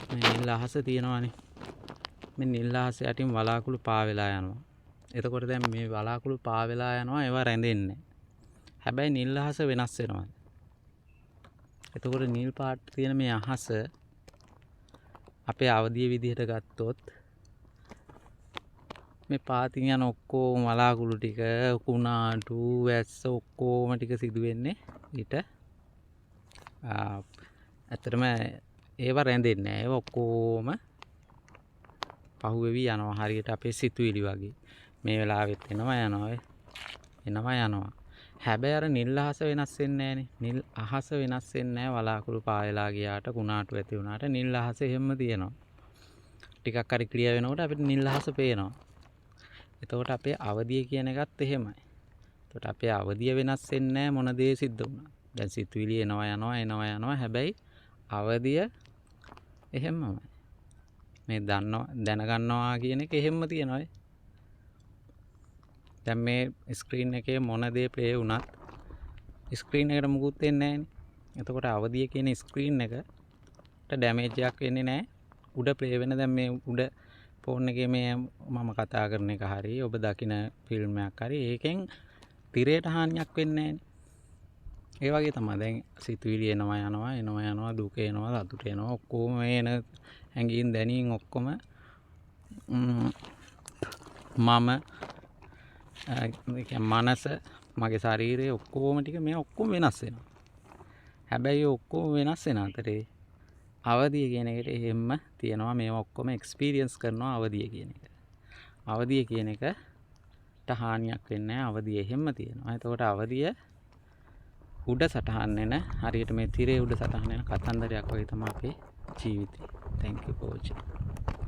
මේ නිල් අහස තියෙනවානේ. මේ නිල් අහස යටින් වලාකුළු පා වෙලා යනවා. එතකොට දැන් මේ වලාකුළු පා වෙලා යනවා, ඒවා රැඳෙන්නේ. හැබැයි නිල් අහස වෙනස් වෙනවා. එතකොට නිල් පාට තියෙන මේ අහස අපේ අවදිය විදිහට ගත්තොත් මේ පාතින් යන ඔක්කොම වලාකුළු ටික, කුණාටු, වැස්ස ඔක්කොම ටික සිදු වෙන්නේ ඊට ඇත්තටම ඒවා රැඳෙන්නේ නැහැ. ඒවා ඔක්කොම පහුවෙවි යනවා. හරියට අපේ සිතුවිලි වගේ. මේ වෙලාවෙත් එනවා. හැබැයි අර නිල් අහස වෙනස් වෙන්නේ නැහනේ. නිල් අහස වෙනස් වෙන්නේ නැහැ. වලාකුළු පායලා ගියාට, කුණාටු ඇති වුණාට නිල් අහස එහෙම තියෙනවා. ටිකක් හරි ක්ලියර් වෙනකොට අපිට නිල් අහස පේනවා. එතකොට අපේ අවදිය කියන එකත් එහෙමයි. එතකොට අපේ අවදිය වෙනස් වෙන්නේ නැහැ මොන දේ සිද්ධ වුණා. දැන් සිතුවිලි එනවා. හැබැයි අවදිය එහෙමමයි. මේ දැනගන්නවා කියන එක එහෙම්ම තියෙනවා. දැන් මේ ස්ක්‍රීන් එකේ මොන දේ ප්ලේ වුණත් ස්ක්‍රීන් එකට මුකුත් වෙන්නේ නැහැනේ. එතකොට අවදිය කියන ස්ක්‍රීන් එකට ඩැමේජ් එකක් වෙන්නේ නැහැ. උඩ ප්ලේ වෙන දැන් මේ උඩ ෆෝන් එකේ මේ මම කතා කරන එක හරි ඔබ දකින ෆිල්ම් එකක් හරි ඒකෙන් තිරයට හානියක් වෙන්නේ නැහැනේ. ඒ වගේ තමයි දැන් සිතුවිලි එනවා දුක එනවා සතුට එනවා ඔක්කොම එන හැඟීම් දැනීම් ඔක්කොම මනස මගේ ශරීරය ඔක්කොම ටික මේ ඔක්කොම වෙනස් වෙනවා. හැබැයි ඔක්කොම වෙනස් වෙන අතරේ අවදිය කියන එකට එහෙම්ම තියෙනවා. මේවා ඔක්කොම එක්ස්පීරියන්ස් කරනවා අවදිය කියන එක. අවදිය කියන එකට හානියක් වෙන්නේ නැහැ. අවදිය එහෙම්ම තියෙනවා. එතකොට අවදිය උඩ සටහන් වෙන හරියට මේ තිරේ උඩ සටහන් වෙන කතන්දරයක් වගේ තමයි අපේ ජීවිතේ. Thank you for watching.